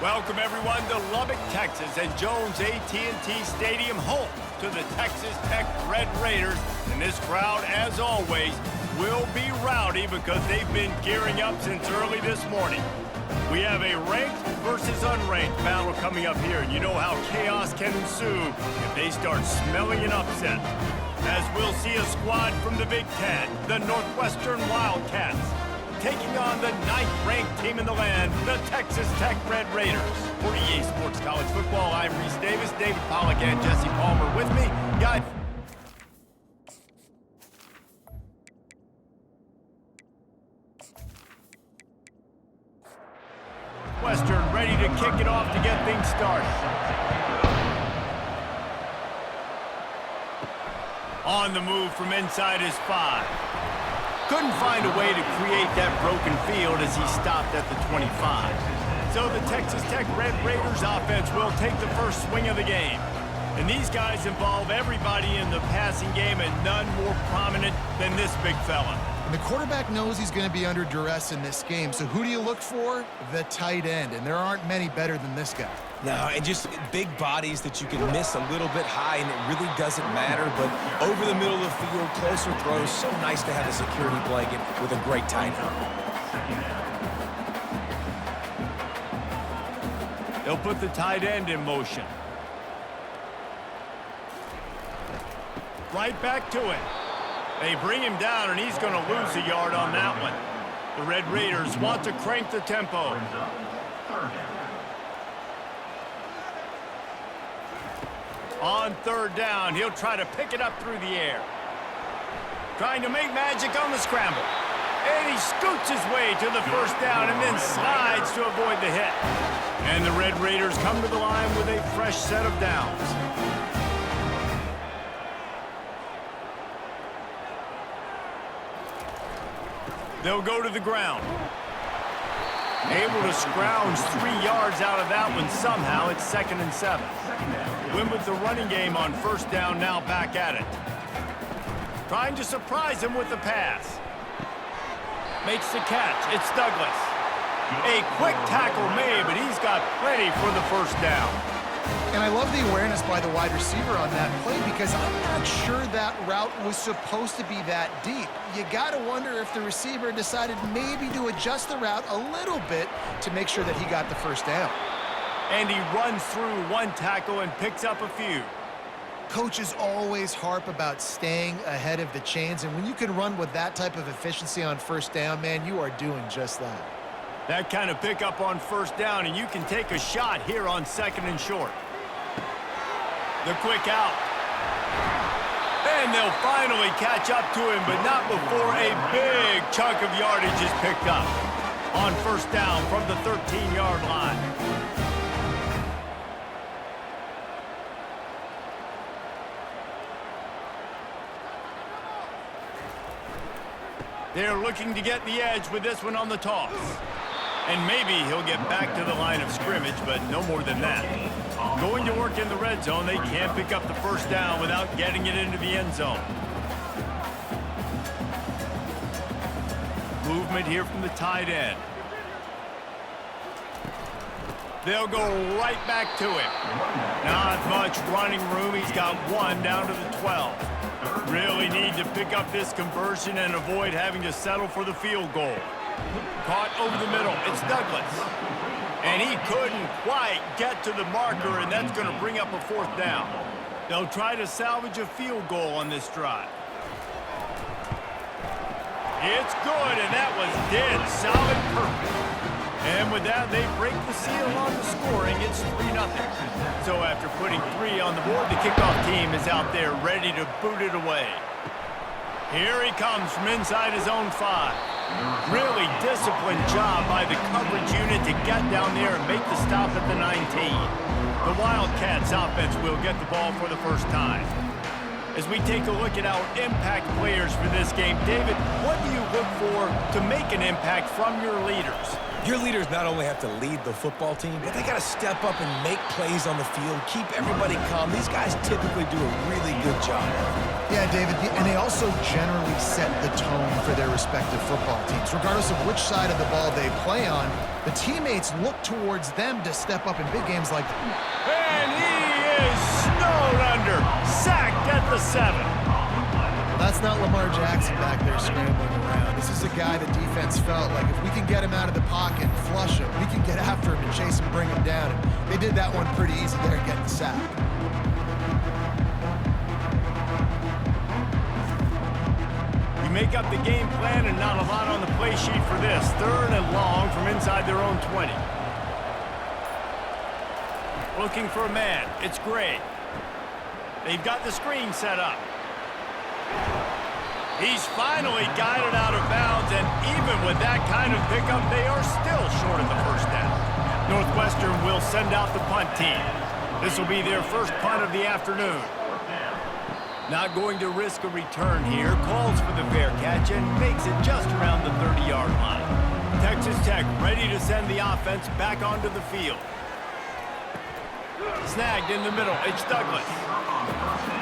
Welcome everyone to Lubbock, Texas, and Jones AT&T Stadium, home to the Texas Tech Red Raiders. And this crowd, as always, will be rowdy because they've been gearing up since early this morning. We have a ranked versus unranked battle coming up here, and you know how chaos can ensue if they start smelling an upset. As we'll see a squad from the Big Ten, the Northwestern Wildcats, taking on the 9th-ranked team in the land, the Texas Tech Red Raiders. For EA Sports College Football, I'm Reese Davis, David Pollack, and Jesse Palmer with me. Guys, Western ready to kick it off to get things started. On the move from inside his 5. Couldn't find a way to create that broken field as he stopped at the 25. So the Texas Tech Red Raiders offense will take the first swing of the game. And these guys involve everybody in the passing game, and none more prominent than this big fella. And the quarterback knows he's going to be under duress in this game. So who do you look for? The tight end. And there aren't many better than this guy. No, and just big bodies that you can miss a little bit high, and it really doesn't matter. But over the middle of the field, closer throws, so nice to have a security blanket with a great tight end. They'll put the tight end in motion. Right back to it. They bring him down, and he's going to lose a yard on that one. The Red Raiders want to crank the tempo. On third down, he'll try to pick it up through the air. Trying to make magic on the scramble. And he scoots his way to the first down and then slides to avoid the hit. And the Red Raiders come to the line with a fresh set of downs. They'll go to the ground. Able to scrounge 3 yards out of that one somehow. It's 2nd and 7. Win with the running game on first down, now back at it. Trying to surprise him with the pass. Makes the catch. It's Douglas. A quick tackle made, but he's got plenty for the first down. And I love the awareness by the wide receiver on that play, because I'm not sure that route was supposed to be that deep. You got to wonder if the receiver decided maybe to adjust the route a little bit to make sure that he got the first down. And he runs through one tackle and picks up a few. Coaches always harp about staying ahead of the chains, and when you can run with that type of efficiency on first down, man, you are doing just that. That kind of pickup on first down, and you can take a shot here on 2nd and short. The quick out. And they'll finally catch up to him, but not before a big chunk of yardage is picked up. On first down from the 13-yard line. They're looking to get the edge with this one on the toss. And maybe he'll get back to the line of scrimmage, but no more than that. Going to work in the red zone, they can't pick up the first down without getting it into the end zone. Movement here from the tight end. They'll go right back to him. Not much running room. He's got one down to the 12. Really need to pick up this conversion and avoid having to settle for the field goal. Caught over the middle. It's Douglas. And he couldn't quite get to the marker, and that's going to bring up a 4th down. They'll try to salvage a field goal on this drive. It's good, and that was dead solid perfect. And with that, they break the seal on the scoring. It's 3-0. So after putting 3 on the board, the kickoff team is out there ready to boot it away. Here he comes from inside his own 5. Really disciplined job by the coverage unit to get down there and make the stop at the 19. The Wildcats offense will get the ball for the first time. As we take a look at our impact players for this game, David, what do you look for to make an impact from your leaders? Your leaders not only have to lead the football team, but they got to step up and make plays on the field, keep everybody calm. These guys typically do a really good job. Yeah, David, and they also generally set the tone for their respective football teams. Regardless of which side of the ball they play on, the teammates look towards them to step up in big games like that. And he is snowed under, sacked at the 7. That's not Lamar Jackson back there scrambling around. This is a guy the defense felt like if we can get him out of the pocket and flush him, we can get after him and chase him, bring him down. And they did that one pretty easy there, getting the sack. You make up the game plan and not a lot on the play sheet for this. 3rd and long from inside their own 20. Looking for a man. It's Gray. They've got the screen set up. He's finally got it out of bounds, and even with that kind of pickup, they are still short of the first down. Northwestern will send out the punt team. This will be their first punt of the afternoon. Not going to risk a return here. Calls for the fair catch and makes it just around the 30-yard line. Texas Tech ready to send the offense back onto the field. Snagged in the middle. It's Douglas.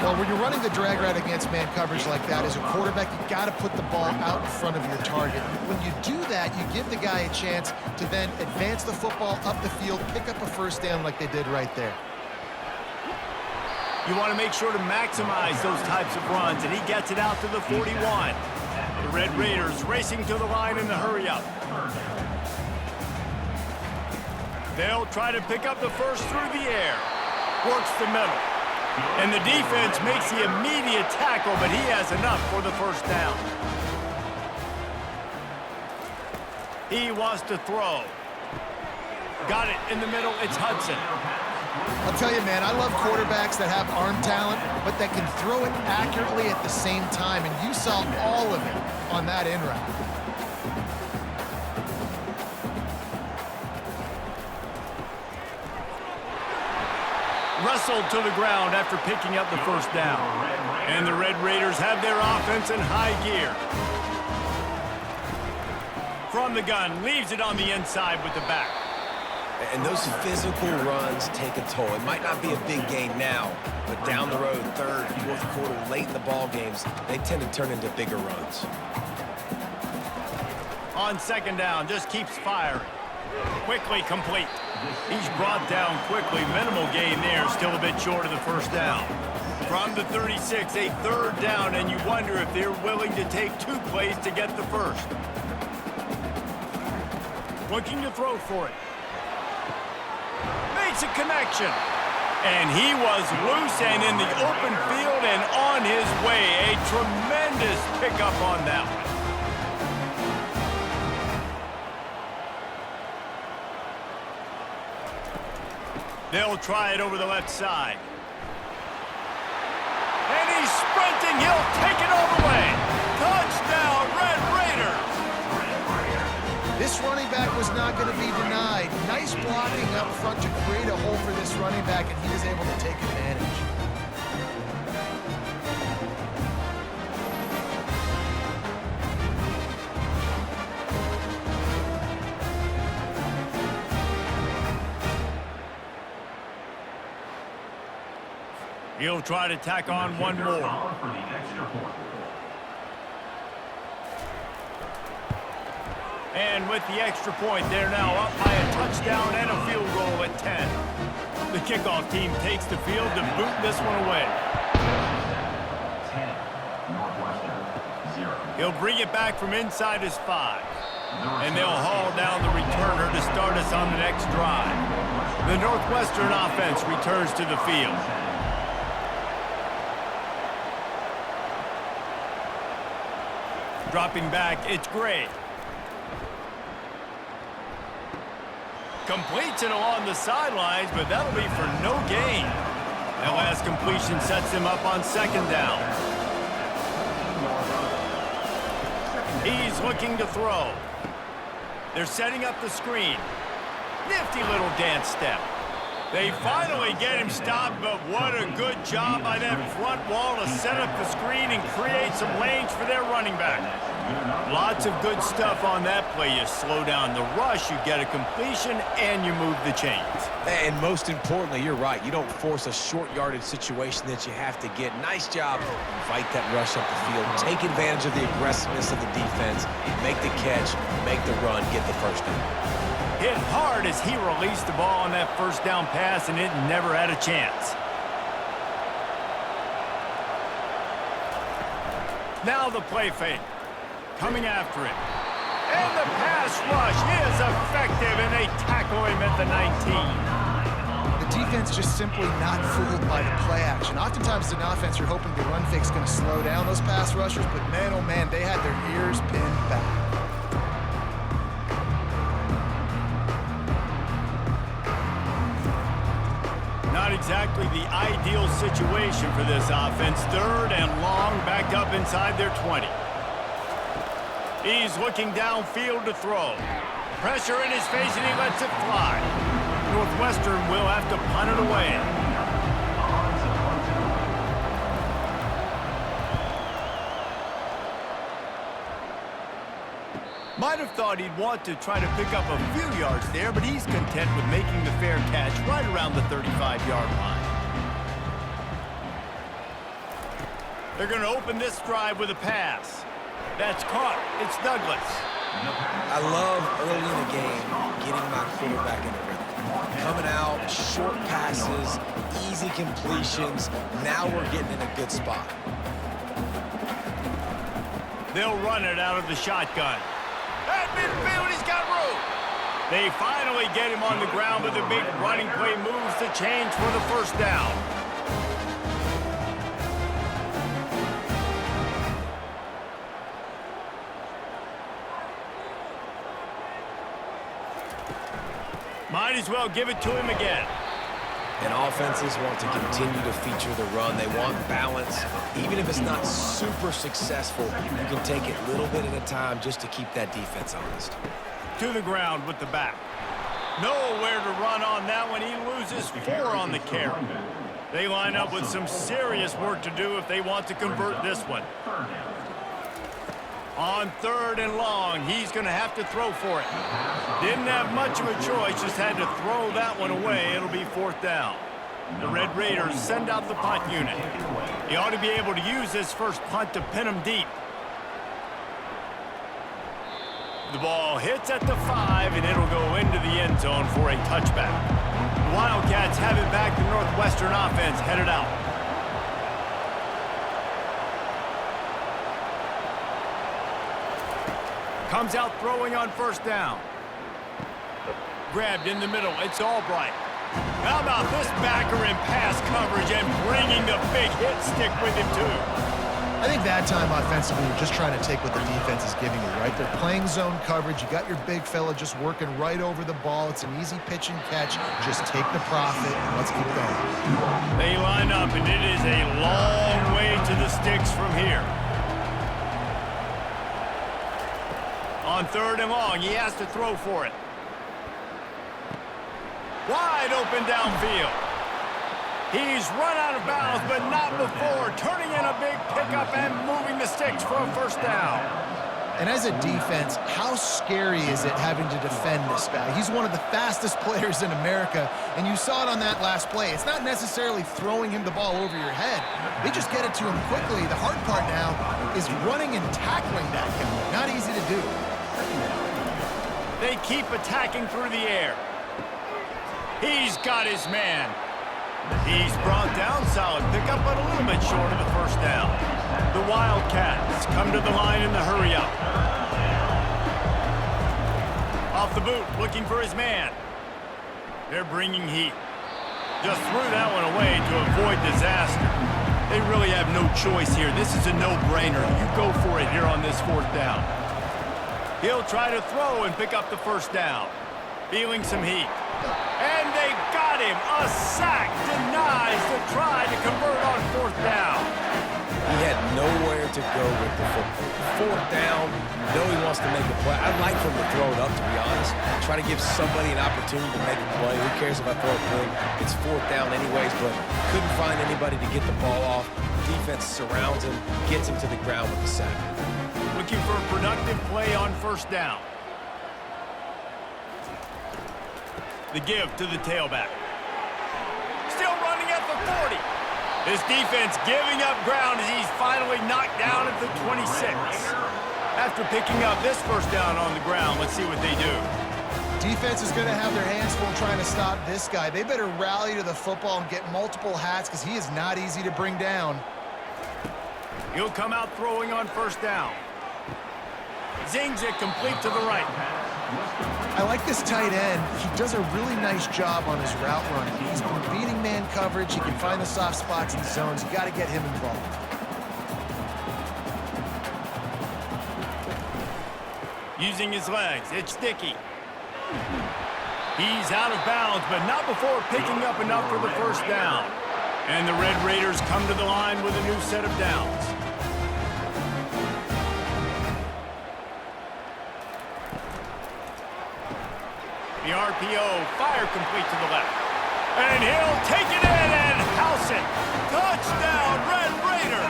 Well, when you're running the drag route against man coverage like that, as a quarterback, you got to put the ball out in front of your target. When you do that, you give the guy a chance to then advance the football up the field, pick up a first down like they did right there. You want to make sure to maximize those types of runs, and he gets it out to the 41. The Red Raiders racing to the line in the hurry-up. They'll try to pick up the first through the air. Works the middle. And the defense makes the immediate tackle, but he has enough for the first down. He wants to throw. Got it in the middle. It's Hudson. I'll tell you, man, I love quarterbacks that have arm talent, but that can throw it accurately at the same time, and you saw all of it on that in route. Wrestled to the ground after picking up the first down. And the Red Raiders have their offense in high gear. From the gun, leaves it on the inside with the back. And those physical runs take a toll. It might not be a big gain now, but down the road, 3rd, 4th quarter, late in the ball games, they tend to turn into bigger runs. On 2nd down, just keeps firing. Quickly complete. He's brought down quickly. Minimal gain there, still a bit short of the first down. From the 36, a 3rd down, and you wonder if they're willing to take 2 plays to get the first. Looking to throw for it. Makes a connection. And he was loose and in the open field and on his way. A tremendous pickup on that one. They'll try it over the left side. And he's sprinting. He'll take it all the way. Touchdown, Red Raiders. This running back was not going to be denied. Nice blocking up front to create a hole for this running back, and he was able to take advantage. He'll try to tack on one more. And with the extra point, they're now up by a touchdown and a field goal at 10. The kickoff team takes the field to boot this one away. 10, Northwestern, 0. He'll bring it back from inside his 5. And they'll haul down the returner to start us on the next drive. The Northwestern offense returns to the field. Dropping back, it's Gray. Completes it along the sidelines, but that'll be for no gain. That last completion sets him up on 2nd down. He's looking to throw. They're setting up the screen. Nifty little dance step. They finally get him stopped, but what a good job by that front wall to set up the screen and create some lanes for their running back. Lots of good stuff on that play. You slow down the rush, you get a completion, and you move the chains. And most importantly, you're right. You don't force a short yardage situation that you have to get. Nice job. Fight that rush up the field. Take advantage of the aggressiveness of the defense. Make the catch, make the run, get the first down. Hit hard as he released the ball on that first down pass, and it never had a chance. Now the play fake. Coming after it. And the pass rush is effective, and they tackle him at the 19. The defense just simply not fooled by the play action. Oftentimes in offense, you're hoping the run fake's going to slow down those pass rushers, but man, oh man, they had their ears pinned back. Not exactly the ideal situation for this offense. 3rd and long, backed up inside their 20. He's looking downfield to throw. Pressure in his face, and he lets it fly. Northwestern will have to punt it away. Might have thought he'd want to try to pick up a few yards there, but he's content with making the fair catch right around the 35-yard line. They're going to open this drive with a pass. That's caught. It's Douglas. I love early in the game getting my quarterback in the rhythm. Coming out, short passes, easy completions. Now we're getting in a good spot. They'll run it out of the shotgun. At midfield, he's got room. They finally get him on the ground, but the big running play moves the chains for the first down. Might as well give it to him again. And offenses want to continue to feature the run. They want balance. Even if it's not super successful, you can take it a little bit at a time just to keep that defense honest. To the ground with the back. Nowhere to run on that one. He loses 4 on the carry. They line up with some serious work to do if they want to convert this one. On 3rd and long, he's going to have to throw for it. Didn't have much of a choice, just had to throw that one away. It'll be 4th down. The Red Raiders send out the punt unit. He ought to be able to use this first punt to pin him deep. The ball hits at the 5, and it'll go into the end zone for a touchback. The Wildcats have it back. The Northwestern offense headed out. Comes out throwing on 1st down. Grabbed in the middle. It's Albright. How about this backer in pass coverage and bringing the big hit stick with him, too? I think that time offensively, you're just trying to take what the defense is giving you, right? They're playing zone coverage. You got your big fella just working right over the ball. It's an easy pitch and catch. Just take the profit and let's keep going. They line up, and it is a long way to the sticks from here. On 3rd and long, he has to throw for it. Wide open downfield. He's run out of bounds, but not before. Turning in a big pickup and moving the sticks for a 1st down. And as a defense, how scary is it having to defend this guy? He's one of the fastest players in America, and you saw it on that last play. It's not necessarily throwing him the ball over your head. They just get it to him quickly. The hard part now is running and tackling that guy. Not easy to do. They keep attacking through the air. He's got his man. He's brought down, solid pickup, but a little bit short of the 1st down. The Wildcats come to the line in the hurry-up. Off the boot, looking for his man. They're bringing heat. Just threw that one away to avoid disaster. They really have no choice here. This is a no-brainer. You go for it here on this 4th down. He'll try to throw and pick up the 1st down. Feeling some heat. And they got him. A sack denies the try to convert on 4th down. He had nowhere to go with the football. 4th down, know he wants to make a play. I'd like for him to throw it up, to be honest. Try to give somebody an opportunity to make a play. Who cares if I throw it good? It's 4th down anyways, but couldn't find anybody to get the ball off. defense surrounds him, gets him to the ground with the sack. Looking for a productive play on first down. The give to the tailback. Still running at the 40. This defense giving up ground as he's finally knocked down at the 26. After picking up this first down on the ground, let's see what they do. Defense is going to have their hands full trying to stop this guy. They better rally to the football and get multiple hats because he is not easy to bring down. He'll come out throwing on first down. Zings it complete to the right. I like this tight end. He does a really nice job on his route running. He's been beating man coverage. He can find the soft spots in zones. You got to get him involved. Using his legs, it's Dickey. He's out of bounds, but not before picking up enough for the first down. And the Red Raiders come to the line with a new set of downs. The RPO, fire complete to the left. And he'll take it in and house it. Touchdown, Red Raider!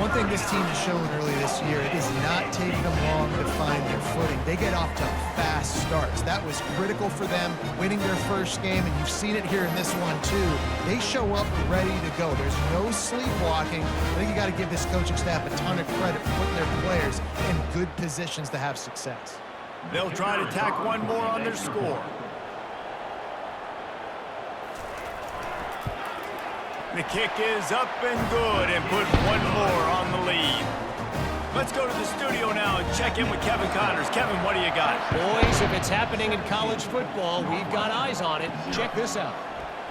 One thing this team has shown early this year, it is not taking them long to find their footing. They get off to fast starts. That was critical for them, winning their first game, and you've seen it here in this one too. They show up ready to go. There's no sleepwalking. I think you got to give this coaching staff a ton of credit for putting their players in good positions to have success. They'll try to tack one more on their score. The kick is up and good and put one more on the lead. Let's go to the studio now and check in with Kevin Connors. Kevin, what do you got? Boys, if it's happening in college football, we've got eyes on it. Check this out.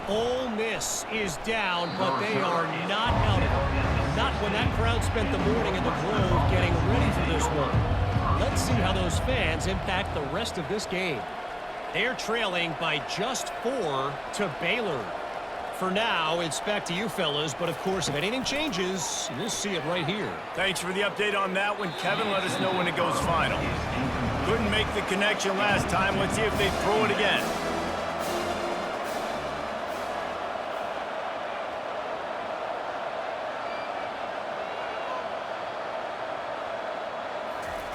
Ole Miss is down, but they are not out of it. Not when that crowd spent the morning in the Grove getting ready for this one. Let's see how those fans impact the rest of this game. They're trailing by just 4 to Baylor. For now, it's back to you fellas, but of course, if anything changes, we'll see it right here. Thanks for the update on that one, Kevin. Let us know when it goes final. Couldn't make the connection last time. Let's see if they throw it again.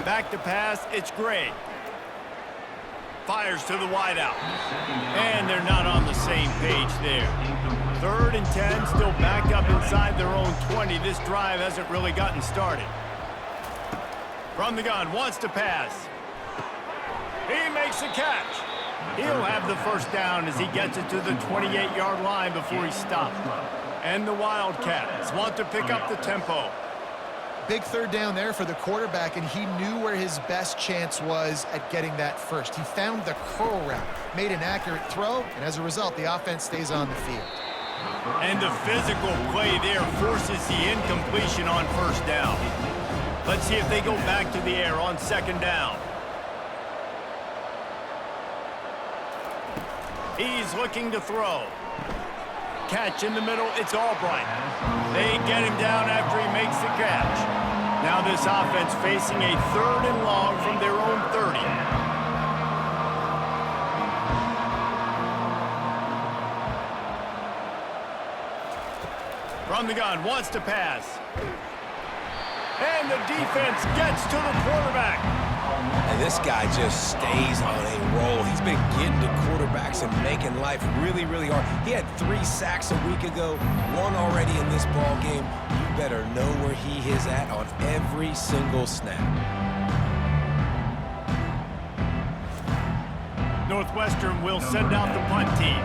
Back to pass, it's Gray. Fires to the wideout. And they're not on the same page there. 3rd and 10, still backed up inside their own 20. This drive hasn't really gotten started. From the gun, wants to pass. He makes a catch. He'll have the first down as he gets it to the 28-yard line before he stopped. And the Wildcats want to pick up the tempo. Big 3rd down there for the quarterback, and he knew where his best chance was at getting that first. He found the curl route, made an accurate throw, and as a result, the offense stays on the field. And the physical play there forces the incompletion on first down. Let's see if they go back to the air on 2nd down. He's looking to throw. Catch in the middle, it's Albright. They get him down after he makes the catch. Now this offense facing a 3rd and long from their own 30. From the gun, wants to pass. And the defense gets to the quarterback. And this guy just stays on a roll. He's been getting to quarterbacks and making life really, really hard. He had 3 sacks a week ago, 1 already in this ball game. You better know where he is at on every single snap. Northwestern will send out the punt team.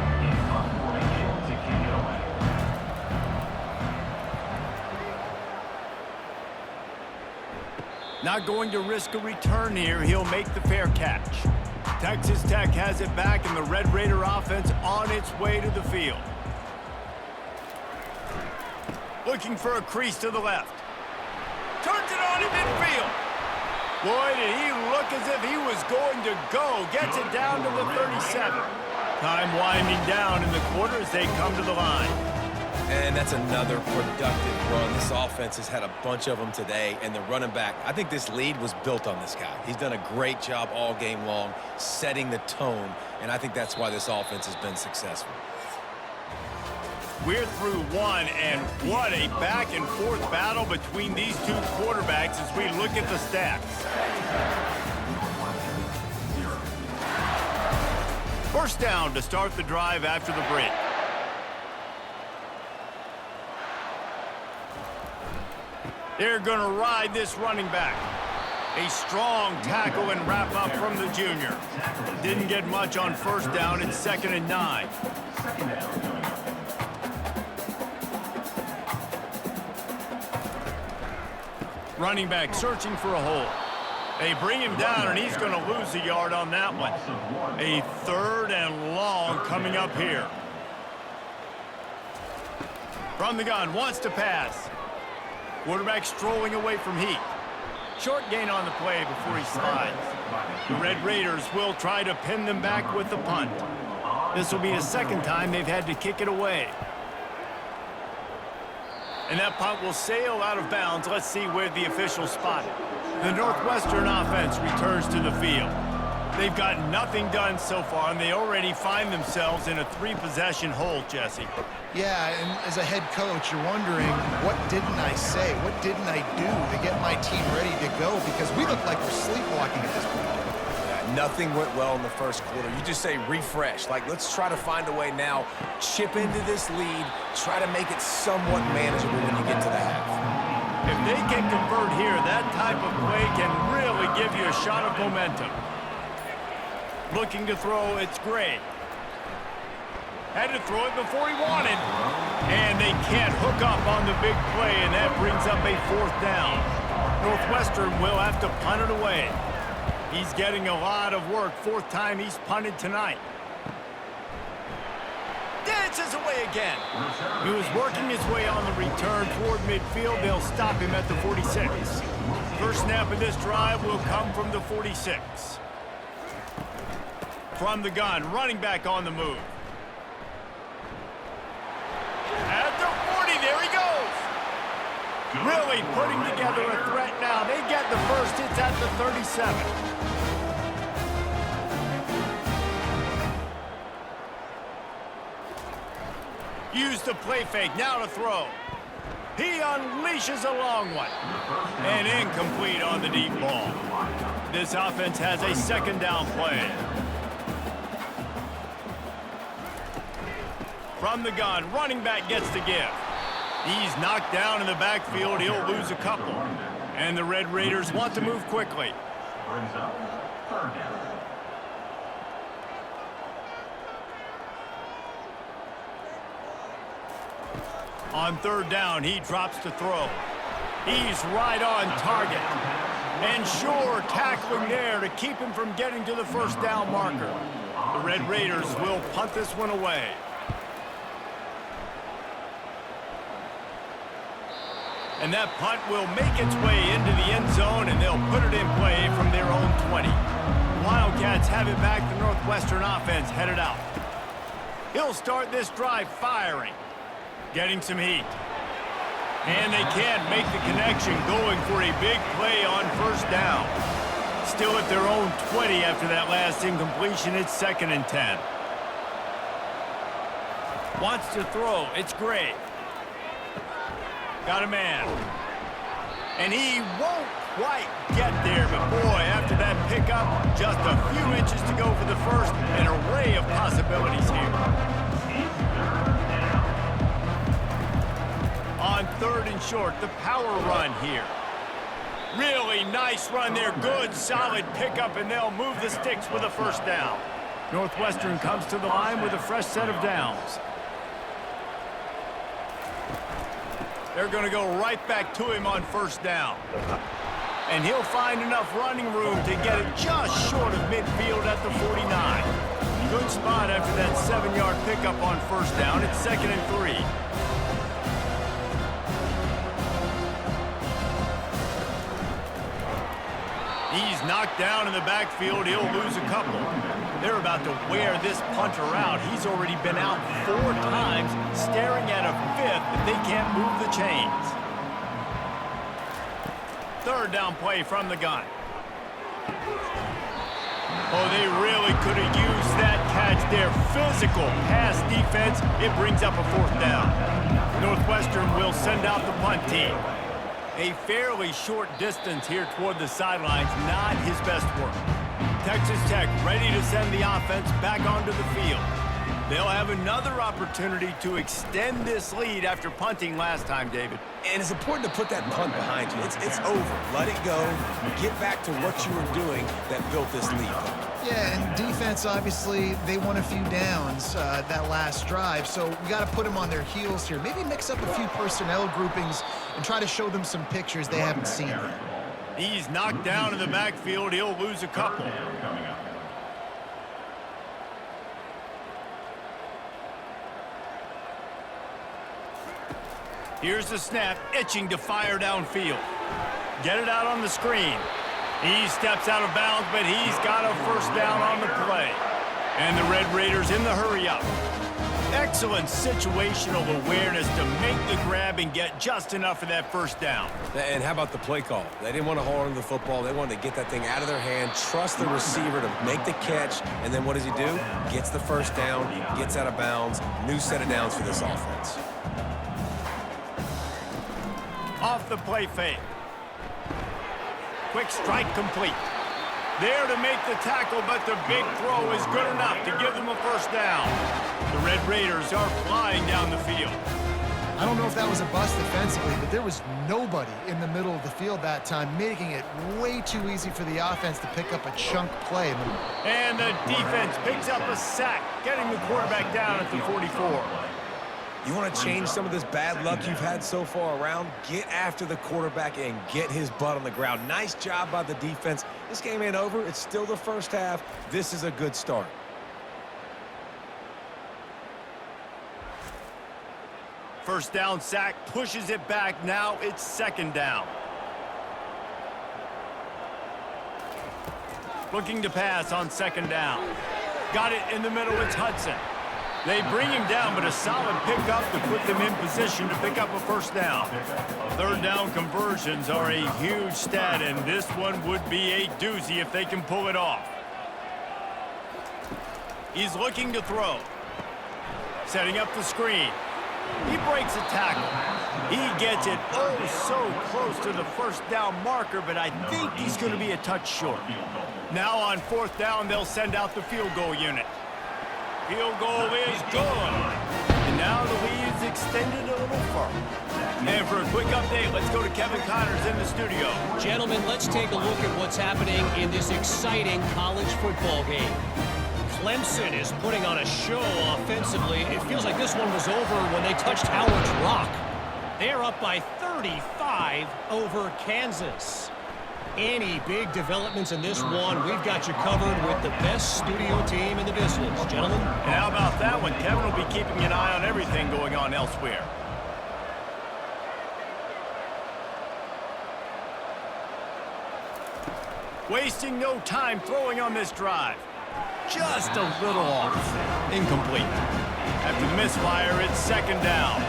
Not going to risk a return here. He'll make the fair catch. Texas Tech has it back, and the Red Raider offense on its way to the field. Looking for a crease to the left. Turns it on in midfield. Boy, did he look as if he was going to go. Gets it down to the 37. Time winding down in the quarter as they come to the line. And that's another productive run. This offense has had a bunch of them today, and the running back, I think this lead was built on this guy. He's done a great job all game long, setting the tone, and I think that's why this offense has been successful. We're through one, and what a back-and-forth battle between these two quarterbacks as we look at the stats. First down to start the drive after the break. They're going to ride this running back. A strong tackle and wrap-up from the junior. Didn't get much on first down. It's 2nd and 9. Running back searching for a hole. They bring him down, and he's going to lose a yard on that one. A 3rd and long coming up here. From the gun, wants to pass. Quarterback strolling away from heat. Short gain on the play before he slides. The Red Raiders will try to pin them back with the punt. This will be the 2nd time they've had to kick it away. And that punt will sail out of bounds. Let's see where the officials spot it. The Northwestern offense returns to the field. They've got nothing done so far, and they already find themselves in a 3-possession hole, Jesse. Yeah, and as a head coach, you're wondering, what didn't I say? What didn't I do to get my team ready to go? Because we look like we're sleepwalking at this point. Nothing went well in the first quarter. You just say refresh. Like, let's try to find a way now, chip into this lead, try to make it somewhat manageable when you get to the half. If they can convert here, that type of play can really give you a shot of momentum. Looking to throw, it's Gray. Had to throw it before he wanted. And they can't hook up on the big play, and that brings up a 4th down. Northwestern will have to punt it away. He's getting a lot of work. 4th time he's punted tonight. Dances away again. He was working his way on the return toward midfield. They'll stop him at the 46. First snap of this drive will come from the 46. From the gun, running back on the move. At the 40, there he goes. Really putting together a threat now. They get the first. It's at the 37. Use the play fake, now to throw. He unleashes a long one. And incomplete on the deep ball. This offense has a 2nd down play. From the gun, running back gets the give. He's knocked down in the backfield. He'll lose a couple. And the Red Raiders want to move quickly. Brings up 3rd down. On 3rd down, he drops to throw. He's right on target. And sure, tackling there to keep him from getting to the 1st down marker. The Red Raiders will punt this one away. And that punt will make its way into the end zone, and they'll put it in play from their own 20. Wildcats have it back. The Northwestern offense headed out. He'll start this drive firing. Getting some heat. And they can't make the connection, going for a big play on 1st down. Still at their own 20 after that last incompletion. It's 2nd and 10. Wants to throw. It's Gray. Got a man. And he won't quite get there, but boy, after that pickup, just a few inches to go for the first. An array of possibilities here. On 3rd and short, the power run here. Really nice run there. Good, solid pickup, and they'll move the sticks with a 1st down. Northwestern comes to the line with a fresh set of downs. They're going to go right back to him on 1st down. And he'll find enough running room to get it just short of midfield at the 49. Good spot after that 7-yard pickup on 1st down. It's 2nd and 3. He's knocked down in the backfield. He'll lose a couple. They're about to wear this punter out. He's already been out 4 times, staring at a 5th, but they can't move the chains. 3rd down play from the gun. Oh, they really could have used that catch match their physical pass defense, it brings up a 4th down. Northwestern will send out the punt team. A fairly short distance here toward the sidelines, not his best work. Texas Tech ready to send the offense back onto the field. They'll have another opportunity to extend this lead after punting last time, David. And it's important to put that punt behind you. It's over. Let it go. Get back to what you were doing that built this lead. Yeah, and defense, obviously, they won a few downs that last drive, so we got to put them on their heels here. Maybe mix up a few personnel groupings and try to show them some pictures they haven't seen yet. He's knocked down in the backfield. He'll lose a couple. Here's the snap, itching to fire downfield. Get it out on the screen. He steps out of bounds, but he's got a 1st down on the play. And the Red Raiders in the hurry-up. Excellent situational awareness to make the grab and get just enough of that 1st down. And how about the play call? They didn't want to hold on to the football. They wanted to get that thing out of their hand, trust the receiver to make the catch, and then what does he do? Gets the 1st down, gets out of bounds, new set of downs for this offense. Off the play fake. Quick strike complete. There to make the tackle, but the big throw is good enough to give them a 1st down. The Red Raiders are flying down the field. I don't know if that was a bust defensively, but there was nobody in the middle of the field that time, making it way too easy for the offense to pick up a chunk play. And the defense picks up a sack, getting the quarterback down at the 44. You want to change some of this bad luck you've had so far around? Get after the quarterback and get his butt on the ground. Nice job by the defense. This game ain't over. It's still the 1st half. This is a good start. First down sack, pushes it back. Now it's 2nd down. Looking to pass on 2nd down. Got it in the middle. It's Hudson. They bring him down, but a solid pickup to put them in position to pick up a 1st down. 3rd down conversions are a huge stat, and this one would be a doozy if they can pull it off. He's looking to throw. Setting up the screen. He breaks a tackle. He gets it so close to the 1st down marker, but I think he's going to be a touch short. Now on 4th down, they'll send out the field goal unit. Field goal is good. And now the lead is extended a little further. And for a quick update, let's go to Kevin Connors in the studio. Gentlemen, let's take a look at what's happening in this exciting college football game. Clemson is putting on a show offensively. It feels like this one was over when they touched Howard's Rock. They're up by 35 over Kansas. Any big developments in this one, we've got you covered with the best studio team in the business. Gentlemen? And how about that one? Kevin will be keeping an eye on everything going on elsewhere. Wasting no time throwing on this drive. Just a little off. Incomplete. After the misfire, it's 2nd down.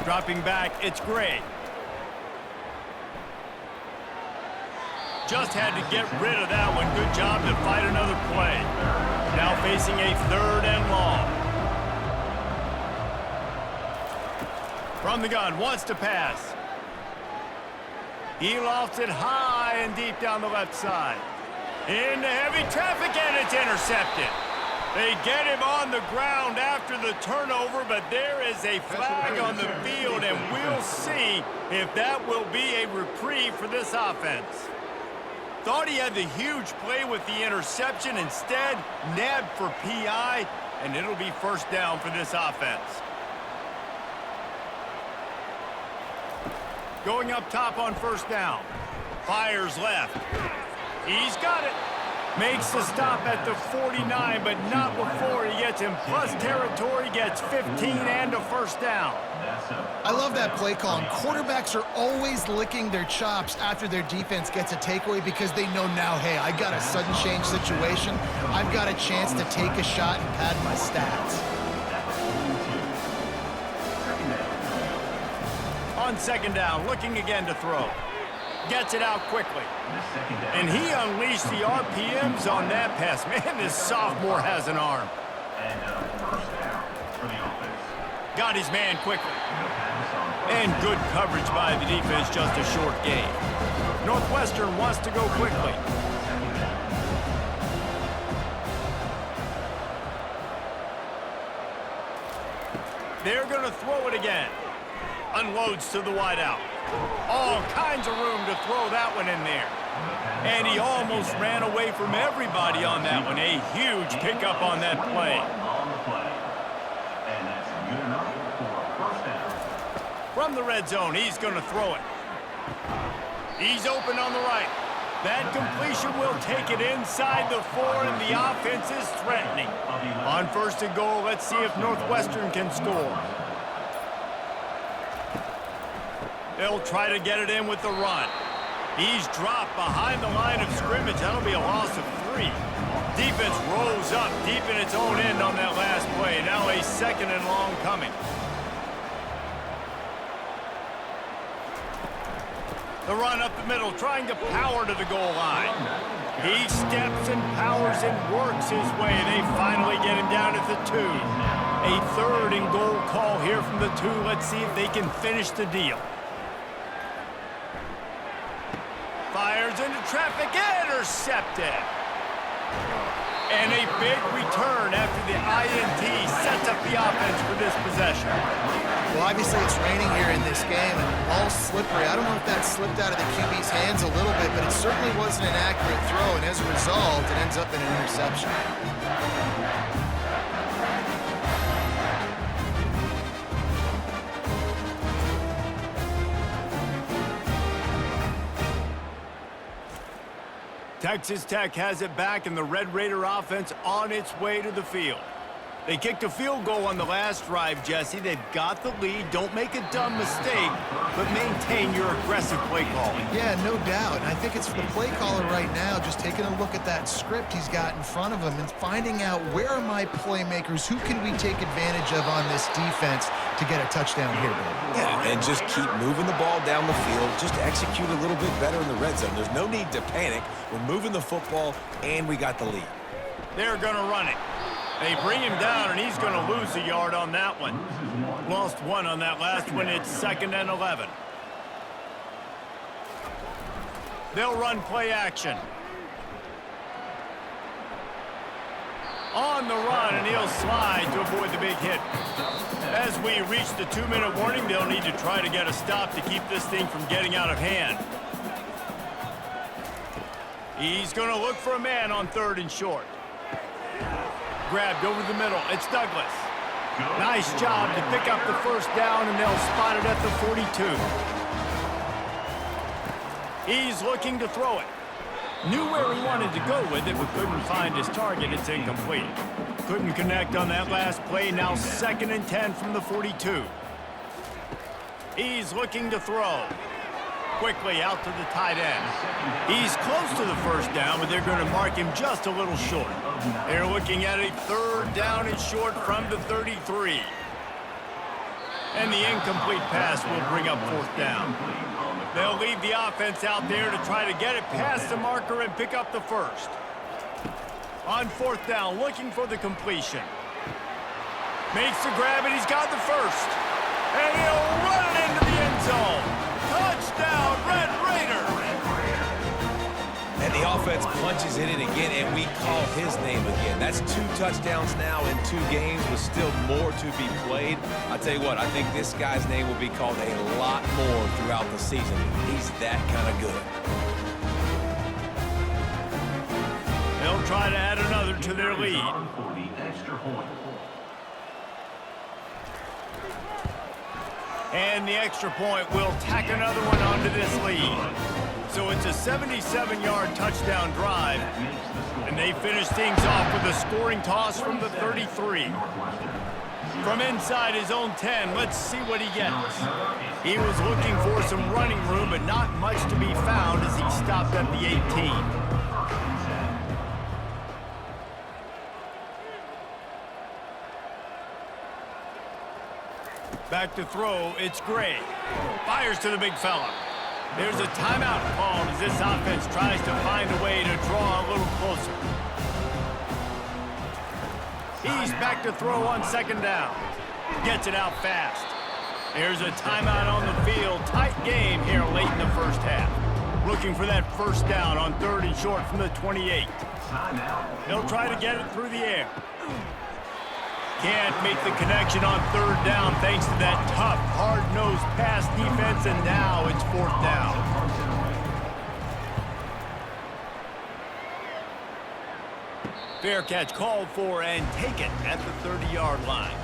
Dropping back, it's Gray. Just had to get rid of that one. Good job to fight another play. Now facing a 3rd and long. From the gun, wants to pass. He lofts it high and deep down the left side. Into heavy traffic, and it's intercepted. They get him on the ground after the turnover, but there is a flag on the field, and we'll see if that will be a reprieve for this offense. Thought he had the huge play with the interception. Instead, nabbed for PI, and it'll be 1st down for this offense. Going up top on 1st down. Fires left. He's got it. Makes the stop at the 49, but not before he gets in plus territory, gets 15 and a 1st down. I love that play call. And quarterbacks are always licking their chops after their defense gets a takeaway because they know now, hey, I got a sudden change situation. I've got a chance to take a shot and pad my stats. On second down, looking again to throw. Gets it out quickly. And he unleashed the RPMs on that pass. Man, this sophomore has an arm. And first down for the offense. Got his man quickly. And good coverage by the defense, just a short gain. Northwestern wants to go quickly. They're going to throw it again. Unloads to the wideout. All kinds of room to throw that one in there. And he almost ran away from everybody on that one. A huge pickup on that play. And that's good enough for a first down. From the red zone, he's going to throw it. He's open on the right. That completion will take it inside the 4, and the offense is threatening. On first and goal, let's see if Northwestern can score. They'll try to get it in with the run. He's dropped behind the line of scrimmage. That'll be a loss of 3. Defense rolls up deep in its own end on that last play. Now a second and long coming. The run up the middle, trying to power to the goal line. He steps and powers and works his way. They finally get him down at the 2. A third and goal call here from the 2. Let's see if they can finish the deal. Fires into traffic, intercepted. And a big return after the INT sets up the offense for this possession. Well, obviously it's raining here in this game, and the ball's slippery. I don't know if that slipped out of the QB's hands a little bit, but it certainly wasn't an accurate throw, and as a result, it ends up in an interception. Texas Tech has it back, and the Red Raider offense on its way to the field. They kicked a field goal on the last drive, Jesse. They've got the lead. Don't make a dumb mistake, but maintain your aggressive play calling. Yeah, no doubt. And I think it's the play caller right now just taking a look at that script he's got in front of him and finding out where are my playmakers, who can we take advantage of on this defense to get a touchdown here, Bill. Yeah, and just keep moving the ball down the field. Just execute a little bit better in the red zone. There's no need to panic. We're moving the football, and we got the lead. They're going to run it. They bring him down, and he's going to lose a yard on that one. Lost 1 on that last one. It's 2nd and 11. They'll run play action. On the run, and he'll slide to avoid the big hit. As we reach the 2-minute warning, they'll need to try to get a stop to keep this thing from getting out of hand. He's going to look for a man on 3rd and short. Grabbed over the middle. It's Douglas. Nice job to pick up the first down, and they'll spot it at the 42. He's looking to throw it. Knew where he wanted to go with it, but couldn't find his target. It's incomplete. Couldn't connect on that last play. Now 2nd and 10 from the 42. He's looking to throw. Quickly out to the tight end. He's close to the first down, but they're going to mark him just a little short. They're looking at a 3rd down and short from the 33. And the incomplete pass will bring up 4th down. They'll leave the offense out there to try to get it past the marker and pick up the first. On 4th down, looking for the completion. Makes the grab, and he's got the first. And he'll run it into the end zone. Touchdown, Red Raider! And the offense punches it in again, and we call his name again. That's 2 touchdowns now in 2 games with still more to be played. I'll tell you what, I think this guy's name will be called a lot more throughout the season. He's that kind of good. They'll try to add another to their lead. And the extra point will tack another one onto this lead. So it's a 77-yard touchdown drive. And they finish things off with a scoring toss from the 33. From inside his own 10, let's see what he gets. He was looking for some running room, but not much to be found as he stopped at the 18. Back to throw, it's Gray. Fires to the big fella. There's a timeout called as this offense tries to find a way to draw a little closer. He's back to throw on second down. Gets it out fast. There's a timeout on the field. Tight game here late in the first half. Looking for that first down on 3rd and short from the 28. He'll try to get it through the air. Can't make the connection on 3rd down thanks to that tough, hard-nosed pass defense, and now it's 4th down. Fair catch called for and taken at the 30-yard line.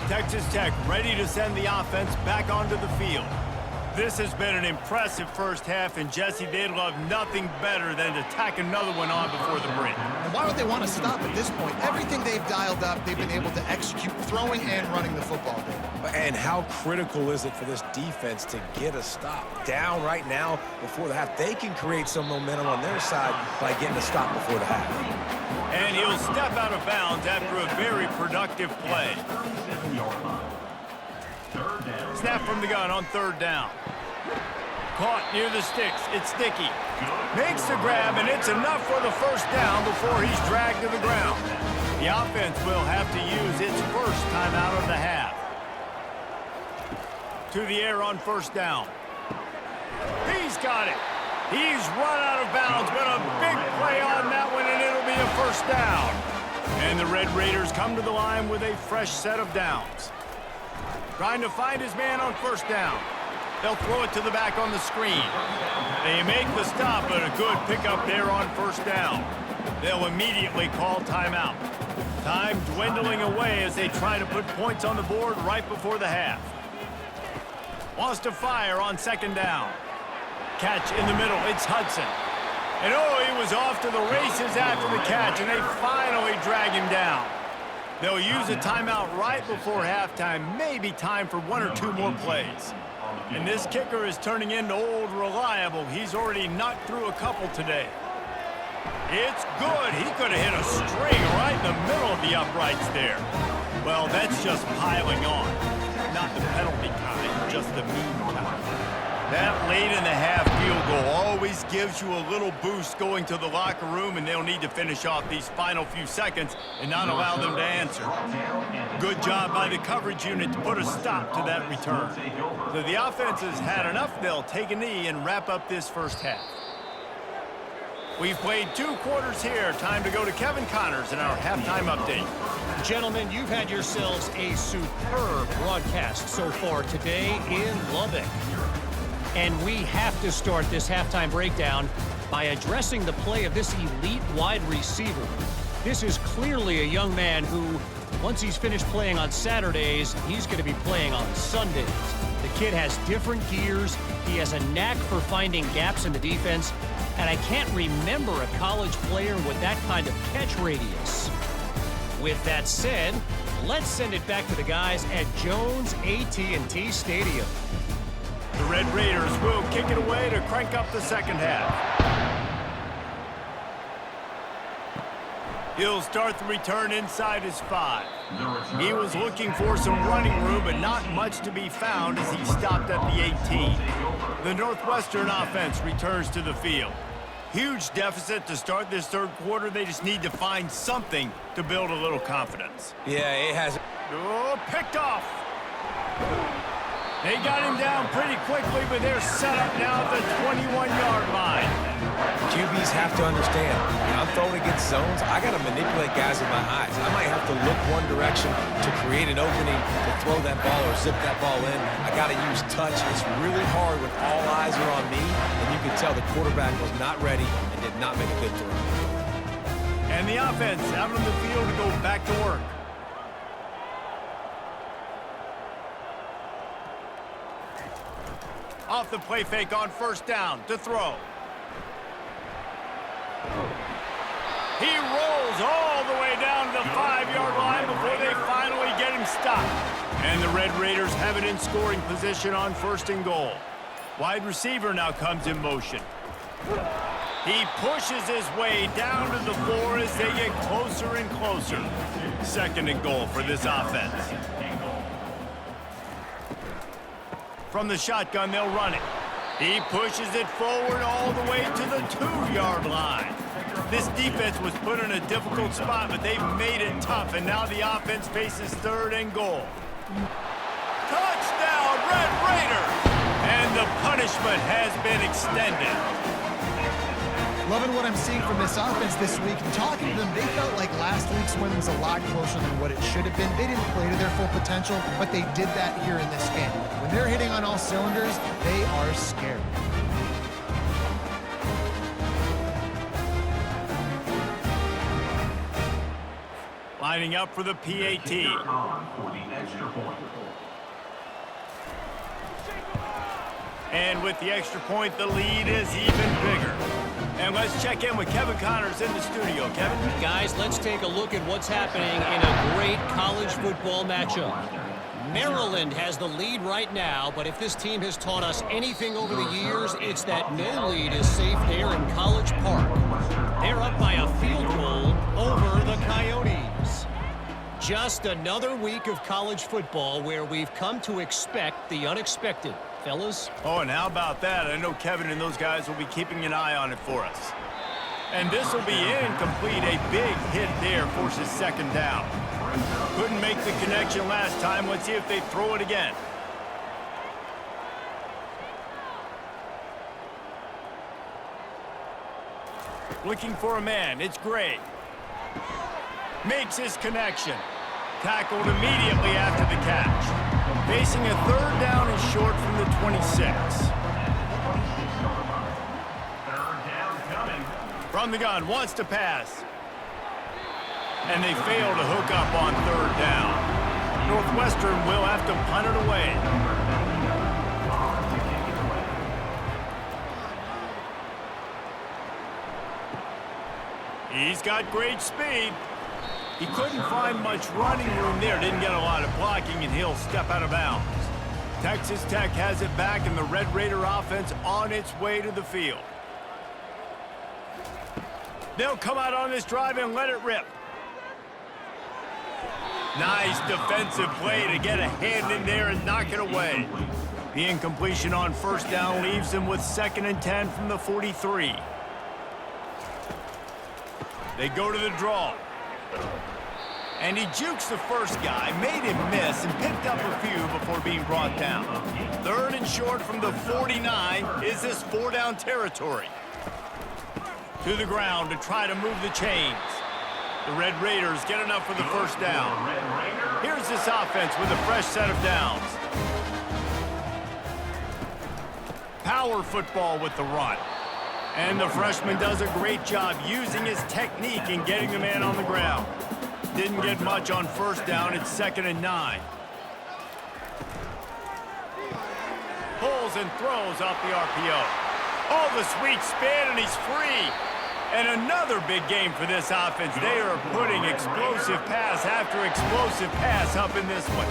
Texas Tech ready to send the offense back onto the field. This has been an impressive first half, and Jesse, they'd love nothing better than to tack another one on before the break. And why would they want to stop at this point? Everything they've dialed up, they've been able to execute throwing and running the football. And how critical is it for this defense to get a stop? Down right now before the half. They can create some momentum on their side by getting a stop before the half. And he'll step out of bounds after a very productive play. Snap from the gun on 3rd down. Caught near the sticks. It's Sticky. Makes the grab, and it's enough for the first down before he's dragged to the ground. The offense will have to use its first timeout of the half. To the air on 1st down. He's got it. He's run out of bounds, but a big play on that one, and it'll be a first down. And the Red Raiders come to the line with a fresh set of downs. Trying to find his man on 1st down. They'll throw it to the back on the screen. They make the stop, but a good pickup there on 1st down. They'll immediately call timeout. Time dwindling away as they try to put points on the board right before the half. Wants to fire on 2nd down. Catch in the middle, it's Hudson. And oh, he was off to the races after the catch, and they finally drag him down. They'll use a timeout right before halftime, maybe time for 1 or 2 more plays. And this kicker is turning into old reliable. He's already knocked through a couple today. It's good. He could have hit a string right in the middle of the uprights there. Well, that's just piling on. Not the penalty kind, just the mean kind. That late in the half field goal always gives you a little boost going to the locker room, and they'll need to finish off these final few seconds and not allow them to answer. Good job by the coverage unit to put a stop to that return. So the offense has had enough. They'll take a knee and wrap up this first half. We've played 2 quarters here. Time to go to Kevin Connors in our halftime update. Gentlemen, you've had yourselves a superb broadcast so far today in Lubbock. And we have to start this halftime breakdown by addressing the play of this elite wide receiver. This is clearly a young man who, once he's finished playing on Saturdays, he's going to be playing on Sundays. The kid has different gears. He has a knack for finding gaps in the defense. And I can't remember a college player with that kind of catch radius. With that said, let's send it back to the guys at Jones AT&T Stadium. The Red Raiders will kick it away to crank up the second half. He'll start the return inside his 5. He was looking for some running room, but not much to be found as he stopped at the 18. The Northwestern offense returns to the field. Huge deficit to start this 3rd quarter. They just need to find something to build a little confidence. Yeah, it has. Oh, picked off. They got him down pretty quickly, but they're set up now at the 21-yard line. QBs have to understand, when I'm throwing against zones, I got to manipulate guys with my eyes. I might have to look one direction to create an opening to throw that ball or zip that ball in. I got to use touch. It's really hard when all eyes are on me, and you can tell the quarterback was not ready and did not make a good throw. And the offense out on the field to go back to work. Off the play fake on 1st down to throw. He rolls all the way down to the 5-yard line before they finally get him stopped. And the Red Raiders have it in scoring position on 1st and goal. Wide receiver now comes in motion. He pushes his way down to the floor as they get closer and closer. 2nd and goal for this offense. From the shotgun, they'll run it. He pushes it forward all the way to the 2-yard line. This defense was put in a difficult spot, but they've made it tough, and now the offense faces 3rd and goal. Touchdown, Red Raiders! And the punishment has been extended. Loving what I'm seeing from this offense this week. Talking to them, they felt like last week's win was a lot closer than what it should have been. They didn't play to their full potential, but they did that here in this game. When they're hitting on all cylinders, they are scared. Lining up for the PAT. For the extra point. And with the extra point, the lead is even bigger. And let's check in with Kevin Connors in the studio. Kevin? Guys, let's take a look at what's happening in a great college football matchup. Maryland has the lead right now, but if this team has taught us anything over the years, it's that no lead is safe there in College Park. They're up by a field goal over the Coyotes. Just another week of college football where we've come to expect the unexpected. Fellas? Oh, and how about that? I know Kevin and those guys will be keeping an eye on it for us. And this will be incomplete. A big hit there forces 2nd down. Couldn't make the connection last time. Let's see if they throw it again. Looking for a man. It's Gray. Makes his connection. Tackled immediately after the catch. Facing a 3rd down and short from the 26. From the gun, wants to pass. And they fail to hook up on 3rd down. Northwestern will have to punt it away. He's got great speed. He couldn't find much running room there. Didn't get a lot of blocking, and he'll step out of bounds. Texas Tech has it back, and the Red Raider offense on its way to the field. They'll come out on this drive and let it rip. Nice defensive play to get a hand in there and knock it away. The incompletion on 1st down leaves them with 2nd and 10 from the 43. They go to the draw. And he jukes the first guy, made him miss, and picked up a few before being brought down. 3rd and short from the 49. Is this 4-down territory? To the ground to try to move the chains. The Red Raiders get enough for the 1st down. Here's this offense with a fresh set of downs. Power football with the run. And the freshman does a great job using his technique and getting the man on the ground. Didn't get much on 1st down. It's 2nd and 9. Pulls and throws off the RPO. Oh, the sweet spin, and he's free. And another big game for this offense. They are putting explosive pass after explosive pass up in this one.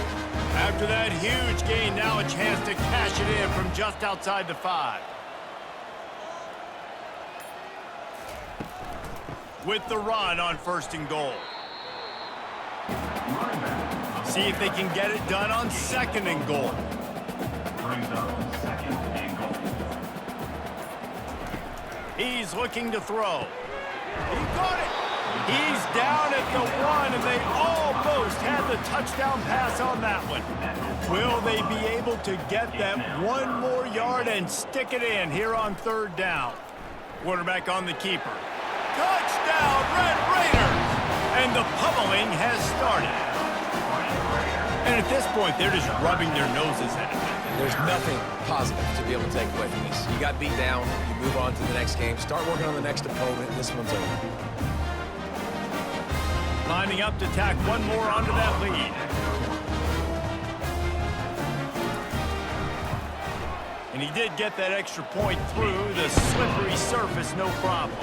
After that huge gain, now a chance to cash it in from just outside the 5. With the run on 1st and goal. See if they can get it done on 2nd and goal. He's looking to throw. He got it. He's down at the 1, and they almost had the touchdown pass on that one. Will they be able to get that 1 more yard and stick it in here on 3rd down? Quarterback on the keeper. Touchdown, Red Raiders! And the pummeling has started. And at this point, they're just rubbing their noses at it. There's nothing positive to be able to take away from this. You got beat down, you move on to the next game, start working on the next opponent, and this one's over. Lining up to tack 1 more onto that lead. And he did get that extra point through the slippery surface, no problem.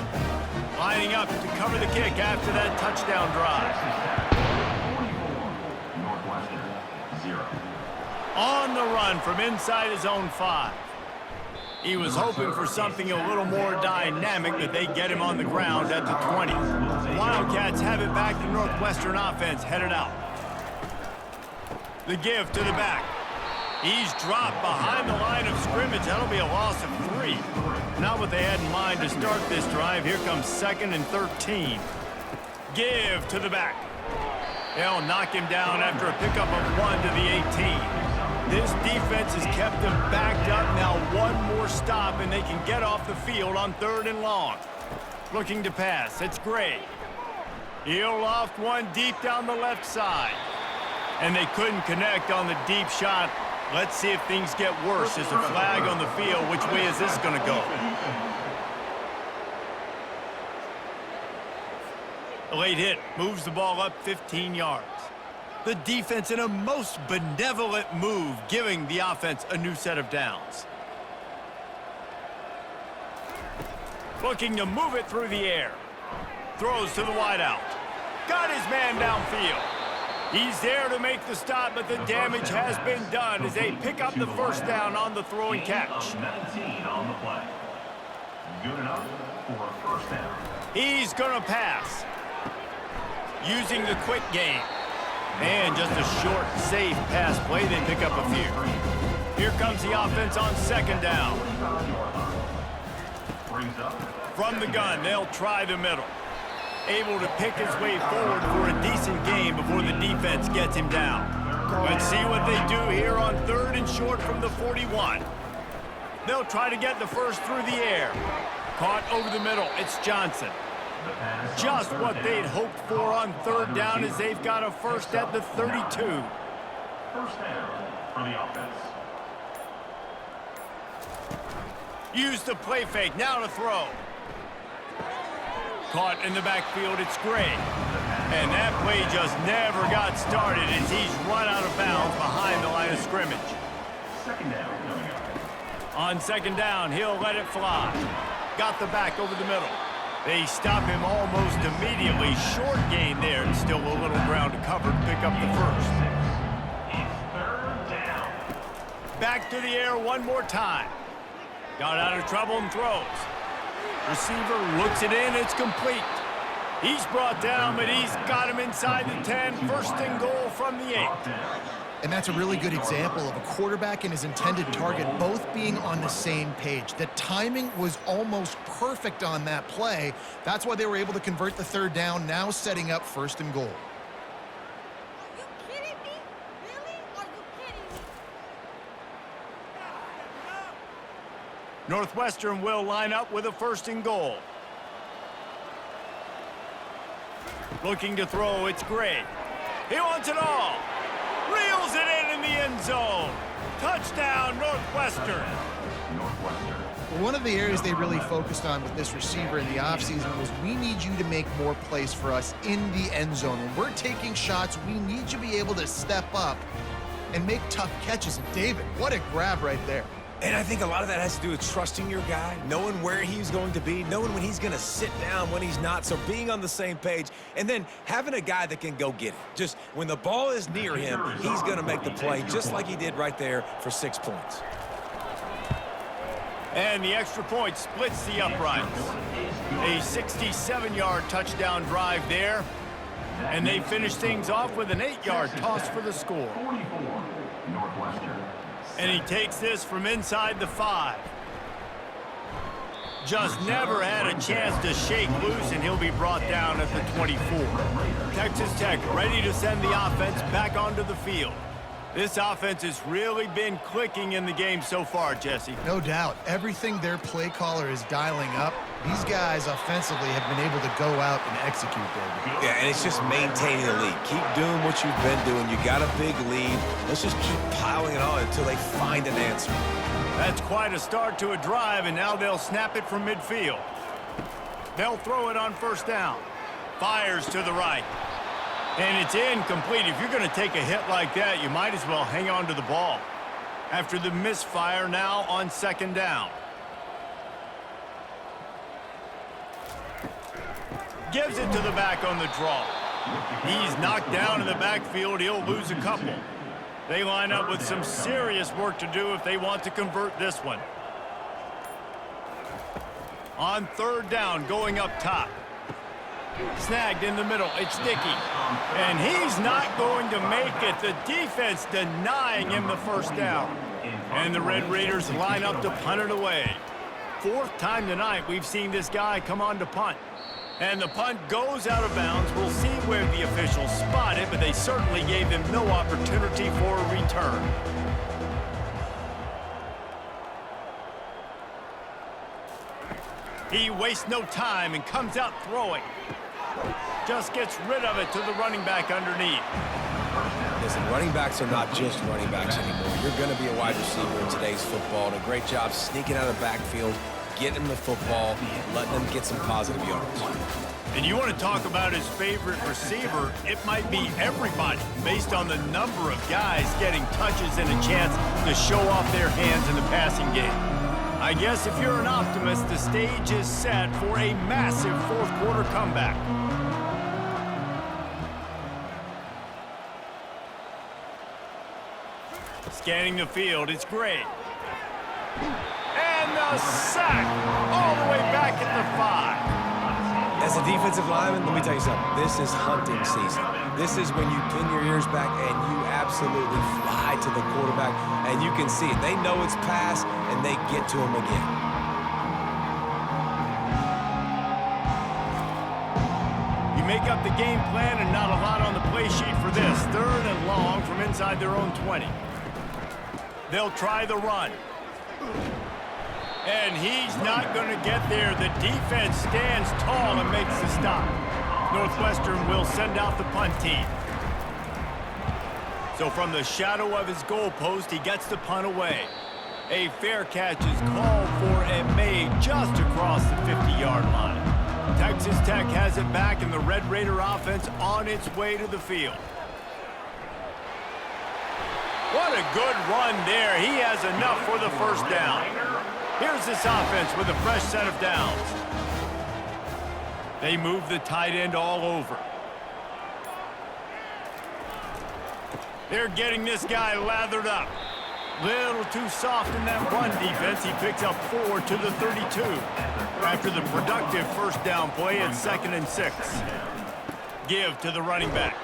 Lining up to cover the kick after that touchdown drive. On the run from inside his own 5. He was hoping for something a little more dynamic, but they get him on the ground at the 20. Wildcats have it back. The Northwestern offense headed out. The give to the back. He's dropped behind the line of scrimmage. That'll be a loss of 3. Not what they had in mind to start this drive. Here comes 2nd and 13. Give to the back. They'll knock him down after a pickup of 1 to the 18. This defense has kept them backed up. Now one more stop, and they can get off the field on 3rd and long. Looking to pass. It's Gray. He'll loft one deep down the left side. And they couldn't connect on the deep shot. Let's see if things get worse. There's a flag on the field. Which way is this going to go? A late hit moves the ball up 15 yards. The defense in a most benevolent move, giving the offense a new set of downs. Looking to move it through the air. Throws to the wideout. Got his man downfield. He's there to make the stop, but the damage has been done as they pick up the first down on the throw and catch. 19 on the play. Good enough for a first down. He's going to pass. Using the quick game. And just a short, safe pass play. They pick up a few. Here comes the offense on 2nd down. From the gun, they'll try the middle. Able to pick his way forward for a decent gain before the defense gets him down. Let's see what they do here on 3rd and short from the 41. They'll try to get the first through the air. Caught over the middle. It's Johnson. Just what they'd hoped for on 3rd down as they've got a first at the 32. First down for the offense. Use the play fake. Now to throw. Caught in the backfield. It's Gray. And that play just never got started as he's run out of bounds behind the line of scrimmage. 2nd down coming up. On 2nd down, he'll let it fly. Got the back over the middle. They stop him almost immediately. Short gain there, and still a little ground to cover to pick up the first. It's 3rd down. Back to the air one more time. Got out of trouble and throws. Receiver looks it in. It's complete. He's brought down, but he's got him inside the 10. 1st and goal from the 8. And that's a really good example of a quarterback and his intended target both being on the same page. The timing was almost perfect on that play. That's why they were able to convert the 3rd down, now setting up 1st and goal. Are you kidding me? Really? Are you kidding me? Northwestern will line up with a 1st and goal. Looking to throw, it's Gray. He wants it all. Reels it in the end zone. Touchdown, Northwestern. Well, one of the areas they really focused on with this receiver in the offseason was we need you to make more plays for us in the end zone. When we're taking shots, we need you to be able to step up and make tough catches. And David, what a grab right there. And I think a lot of that has to do with trusting your guy, knowing where he's going to be, knowing when he's going to sit down, when he's not, so being on the same page, and then having a guy that can go get it. Just when the ball is near him, he's going to make the play just like he did right there for 6 points. And the extra point splits the uprights. A 67-yard touchdown drive there. And they finish things off with an 8-yard toss for the score. 44, Northwestern. And he takes this from inside the 5. Just never had a chance to shake loose, and he'll be brought down at the 24. Texas Tech ready to send the offense back onto the field. This offense has really been clicking in the game so far, Jesse. No doubt. Everything their play caller is dialing up, these guys offensively have been able to go out and execute, David. Yeah, and it's just maintaining the lead. Keep doing what you've been doing. You got a big lead. Let's just keep piling it on until they find an answer. That's quite a start to a drive, and now they'll snap it from midfield. They'll throw it on 1st down. Fires to the right. And it's incomplete. If you're going to take a hit like that, you might as well hang on to the ball. After the misfire, now on 2nd down. Gives it to the back on the draw. He's knocked down in the backfield. He'll lose a couple. They line up with some serious work to do if they want to convert this one. On 3rd down, going up top. Snagged in the middle. It's Dickey. And he's not going to make it. The defense denying him the first down. And the Red Raiders line up to punt it away. Fourth time tonight we've seen this guy come on to punt. And the punt goes out of bounds. We'll see where the officials spot it, but they certainly gave him no opportunity for a return. He wastes no time and comes out throwing. Just gets rid of it to the running back underneath. Listen, running backs are not just running backs anymore. You're going to be a wide receiver in today's football. And a great job sneaking out of the backfield, getting him the football, letting them get some positive yards. And you want to talk about his favorite receiver, it might be everybody based on the number of guys getting touches and a chance to show off their hands in the passing game. I guess if you're an optimist, the stage is set for a massive fourth quarter comeback. Scanning the field, it's great. And the sack all the way back at the 5. As a defensive lineman, let me tell you something. This is hunting season. This is when you pin your ears back and you absolutely fly to the quarterback, and you can see it. They know it's pass, and they get to him again. You make up the game plan and not a lot on the play sheet for this. Third and long from inside their own 20. They'll try the run. And he's not going to get there. The defense stands tall and makes the stop. Northwestern will send out the punt team. So from the shadow of his goalpost, he gets the punt away. A fair catch is called for and made just across the 50-yard line. Texas Tech has it back, and the Red Raider offense on its way to the field. What a good run there. He has enough for the first down. Here's this offense with a fresh set of downs. They move the tight end all over. They're getting this guy lathered up. Little too soft in that run defense. He picks up 4 to the 32. After the productive first down play at 2nd and 6. Give to the running back.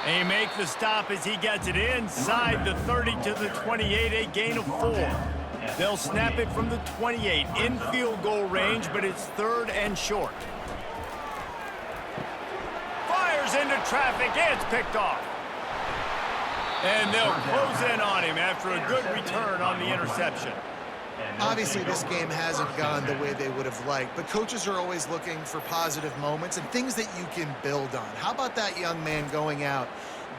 They make the stop as he gets it inside the 30 to the 28, a gain of 4. They'll snap it from the 28 in field goal range, but it's 3rd and short. Fires into traffic. It's picked off. And they'll close in on him after a good return on the interception. Obviously, this game hasn't gone the way they would have liked, but coaches are always looking for positive moments and things that you can build on. How about that young man going out,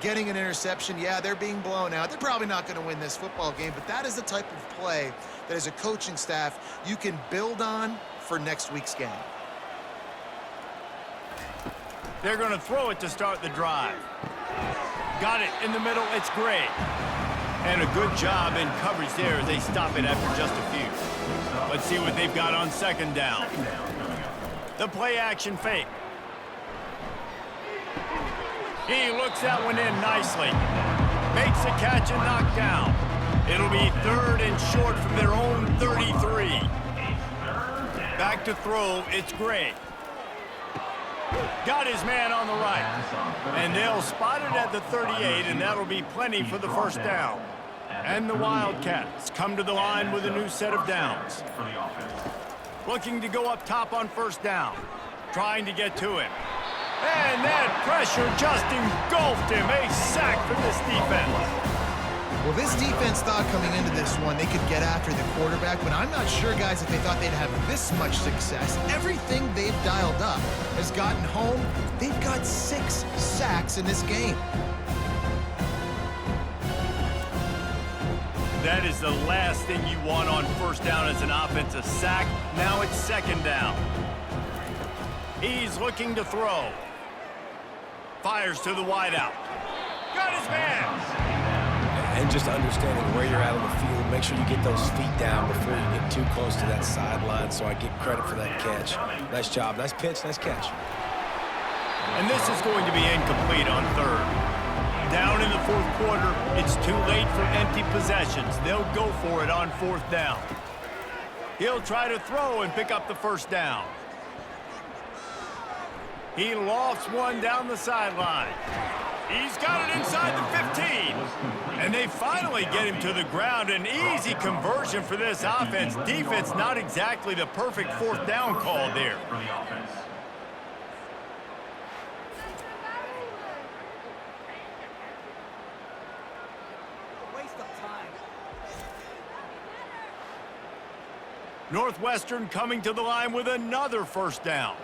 getting an interception? Yeah, they're being blown out. They're probably not going to win this football game, but that is the type of play that as a coaching staff you can build on for next week's game. They're going to throw it to start the drive. Got it in the middle. It's great. And a good job in coverage there as they stop it after just a few. Let's see what they've got on 2nd down. The play action fake. He looks that one in nicely. Makes the catch and knocked down. It'll be 3rd and short from their own 33. Back to throw. It's great. Got his man on the right. And they'll spot it at the 38, and that'll be plenty for the first down. And the Wildcats come to the line with a new set of downs. Looking to go up top on 1st down. Trying to get to him. And that pressure just engulfed him. A sack from this defense. Well, this defense thought coming into this one they could get after the quarterback, but I'm not sure, guys, if they thought they'd have this much success. Everything they've dialed up has gotten home. They've got 6 sacks in this game. That is the last thing you want on 1st down as an offensive sack. Now it's 2nd down. He's looking to throw. Fires to the wideout. Got his man. And just understanding where you're at on the field, make sure you get those feet down before you get too close to that sideline, so I get credit for that catch. Nice job, nice pitch, nice catch. And this is going to be incomplete on 3rd. Down in the 4th quarter, it's too late for empty possessions. They'll go for it on 4th down. He'll try to throw and pick up the 1st down. He lofts one down the sideline. He's got it inside the 15. And they finally get him to the ground. An easy conversion for this offense. Defense not exactly the perfect fourth down call there. For the offense. Northwestern coming to the line with another first down.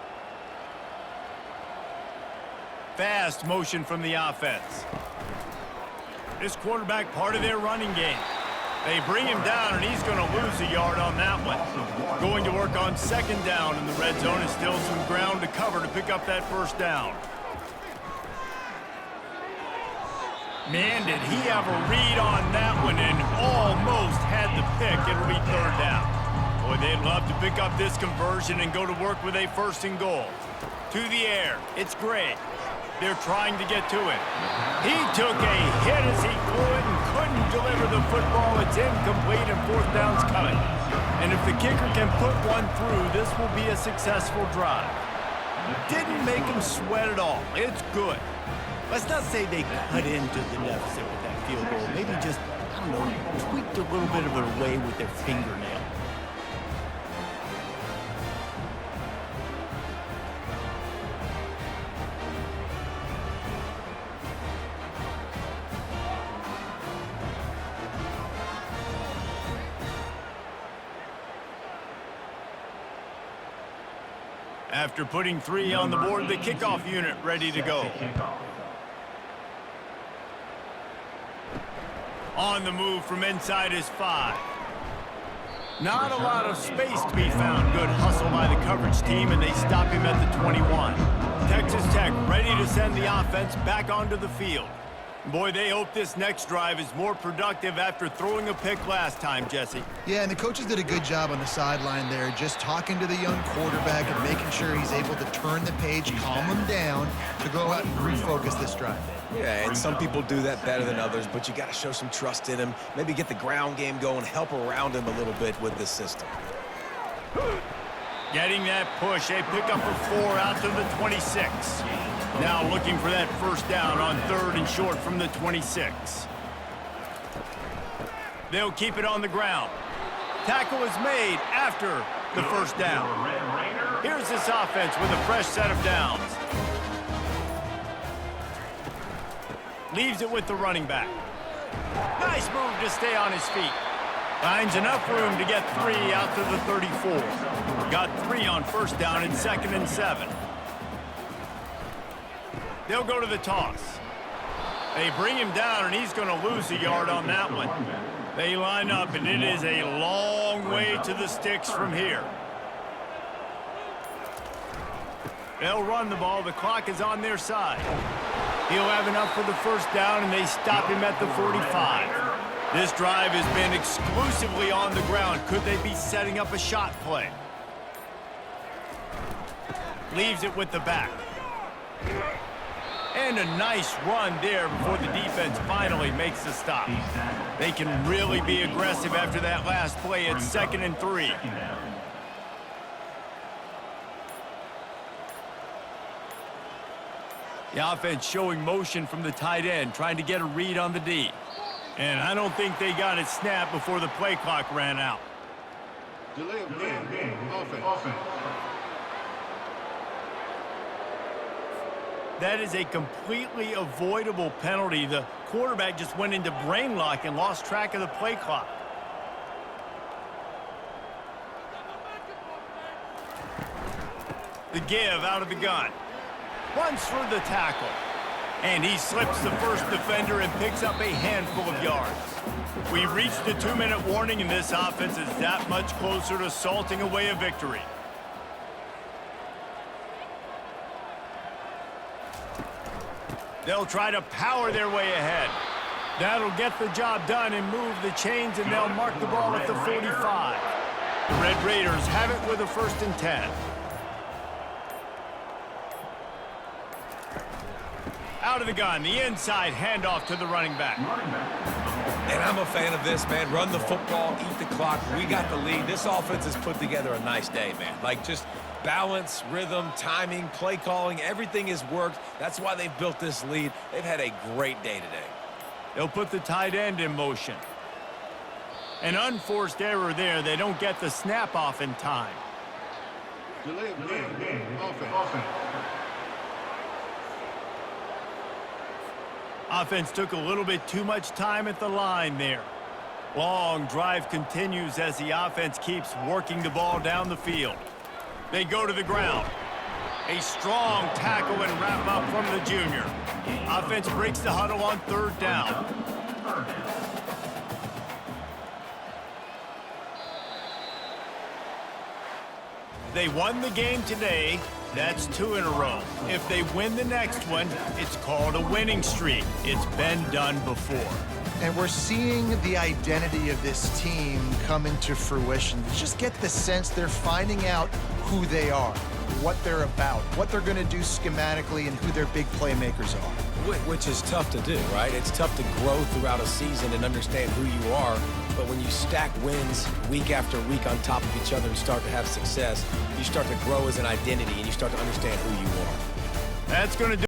Fast motion from the offense. This quarterback part of their running game. They bring him down, and he's going to lose a yard on that one. Going to work on second down in the red zone, and still some ground to cover to pick up that first down. Man, did he have a read on that one and almost had the pick. It'll be third down. Boy, they'd love to pick up this conversion and go to work with a first and goal. To the air. It's great. They're trying to get to it. He took a hit as he threw it and couldn't deliver the football. It's incomplete and fourth down's coming. And if the kicker can put one through, this will be a successful drive. Didn't make him sweat at all. It's good. Let's not say they cut into the deficit with that field goal. Maybe just, I don't know, tweaked a little bit of it away with their fingernail. After putting 3 on the board, the kickoff unit ready to go. On the move from inside his 5. Not a lot of space to be found. Good hustle by the coverage team, and they stop him at the 21. Texas Tech ready to send the offense back onto the field. Boy, they hope this next drive is more productive after throwing a pick last time, Jesse. Yeah, and the coaches did a good job on the sideline there, just talking to the young quarterback and making sure he's able to turn the page, calm him down, to go out and refocus this drive. Yeah, and some people do that better than others, but you got to show some trust in him, maybe get the ground game going, help around him a little bit with this system. Getting that push, a pickup of 4 out to the 26. Now looking for that first down on 3rd and short from the 26. They'll keep it on the ground. Tackle is made after the first down. Here's this offense with a fresh set of downs. Leaves it with the running back. Nice move to stay on his feet. Finds enough room to get 3 out to the 34. Got 3 on first down and 2nd and 7. They'll go to the toss. They bring him down, and he's going to lose a yard on that one. They line up, and it is a long way to the sticks from here. They'll run the ball. The clock is on their side. He'll have enough for the first down, and they stop him at the 45. This drive has been exclusively on the ground. Could they be setting up a shot play? Leaves it with the back. And a nice run there before the defense finally makes the stop. They can really be aggressive after that last play. It's 2nd and 3. The offense showing motion from the tight end, trying to get a read on the D. And I don't think they got it snapped before the play clock ran out. Delay of game. Offense. That is a completely avoidable penalty. The quarterback just went into brain lock and lost track of the play clock. The give out of the gun. Runs through the tackle. And he slips the first defender and picks up a handful of yards. We've reached the 2-minute warning, and this offense is that much closer to salting away a victory. They'll try to power their way ahead. That'll get the job done and move the chains, and they'll mark the ball at the 45. The Red Raiders have it with a 1st and 10. Out of the gun, the inside handoff to the running back. And I'm a fan of this, man. Run the football, eat the clock. We got the lead. This offense has put together a nice day, man. Like, just Balance, rhythm, timing, play calling, everything has worked. That's why they've built this lead. They've had a great day today. They'll put the tight end in motion. An unforced error there. They don't get the snap off in time. Delay of game. Offense. Offense took a little bit too much time at the line there. Long drive continues as the offense keeps working the ball down the field. They go to the ground. A strong tackle and wrap up from the junior. Offense breaks the huddle on third down. They won the game today. That's 2 in a row. If they win the next one, it's called a winning streak. It's been done before. And we're seeing the identity of this team come into fruition. You just get the sense they're finding out who they are, what they're about, what they're going to do schematically, and who their big playmakers are. Which is tough to do, right? It's tough to grow throughout a season and understand who you are. But when you stack wins week after week on top of each other and start to have success, you start to grow as an identity and you start to understand who you are. That's going to do